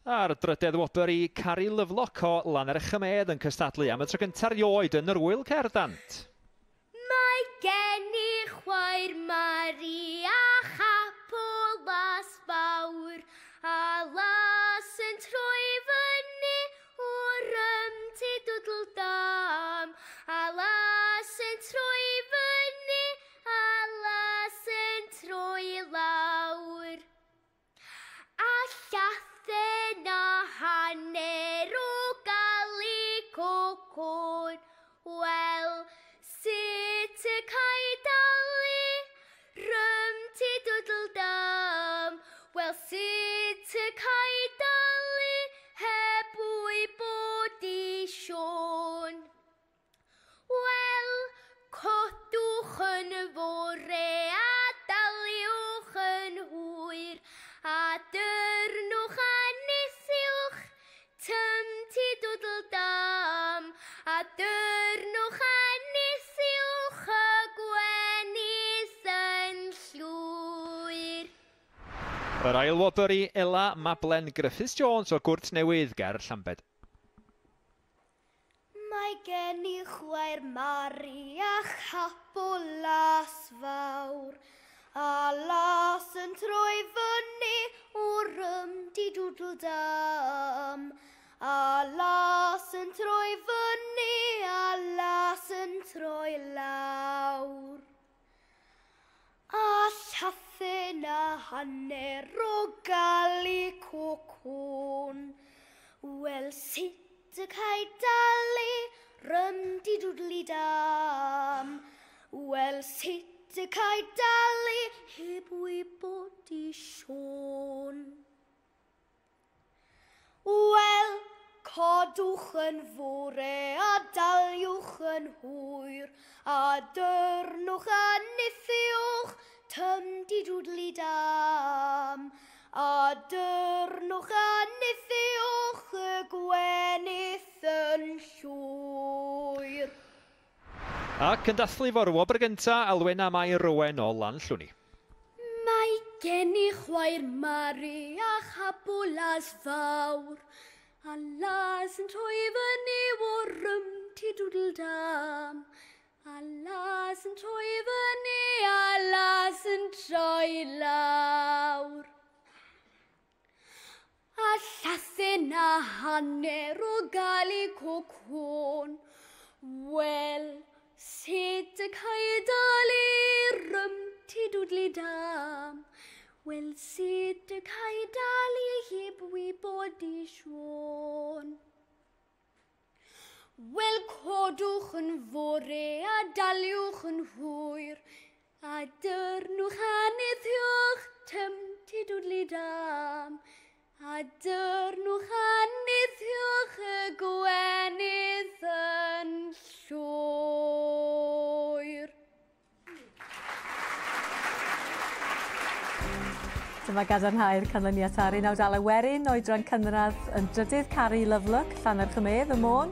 A'r drydedd wobr i caru lyfloc o lan ar y chymedd yn cystadlu am y tro gyntaf erioed yn yr wyl cerddant. Mae gen i chwaer Mari a chapolas fawr, a las yn troi fyny o'r ymti dwdl dam, a las yn troi fyny, a las yn troi lawr. A llathen a hanner o gali cocon, wel, sut y cael dalu, rymti dwdl dam, wel, sut y cael dalu, heb wybod i Sion. Wel, codwch yn fore a daliwch yn hwyr, a dyrnwch a nithiwch, tymti dwdl dam, a dyrnwch a nithiwch y gwenith yn llwyr. Yr ail wobr i Alaw Mablen Griffiths Jones o Gwrthnewydd ger Llambed. Mae gen i chwaer Mari a chapolas fawr, a las yn troi fyny o'r ymdi dwdl dam, a las yn troi fyny, a las yn troi lawr. A llathen a hanner o gali cocon, wel, sut y cael dalu, rymdi dwdli dam, wel, sut y cael dalu, heb wybod i Sion. Wel, codwch yn fore a daliwch yn hwyr, a dyrnwch a nithiwch, tymdi dwdli dam, a dyrnwch a nithiwch y gwenith yn llwyr. Ac yn dathlu fo'r wobr gyntaf, Alwyn a Mai Rowen o Lan Llwni. Mae gen i chwaer Mari a chapolas fawr, a las yn troi fyny o'r ymti dwdl dam, a las yn troi fyny, a las yn troi lawr. A llathen a hanner o gali cocon, wel, sut y cael dalu, rymti dwdli dam, wel, sut y cael dalu, heb wybod i Sion. Wel, codwch yn fore a daliwch yn hwyr, a dyrnwch a nithiwch, tymti dwdli dam, a dyrnwch a nithiwch y gwenith yn llwyr. Dyma gadarnhau'r canlyniad ar Unawd Werin, Oedran Cynradd yn drydydd caru lyflwc, llan ar chymedd y Môn.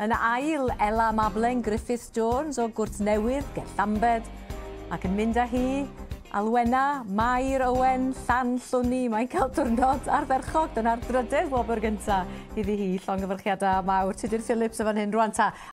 Yn ail, Alaw Mablen Griffiths Jones o Gwrthnewydd ger Llambed. Ac yn mynd â hi, Alwena, Mai Rowen, Llan Llwni. Mae'n cael diwrnod ardderchog. Dyna'r drydydd wobr gyntaf iddi hi. Llongyfarchiadau mawr. Tudur Phillips o fan hyn rwan ta.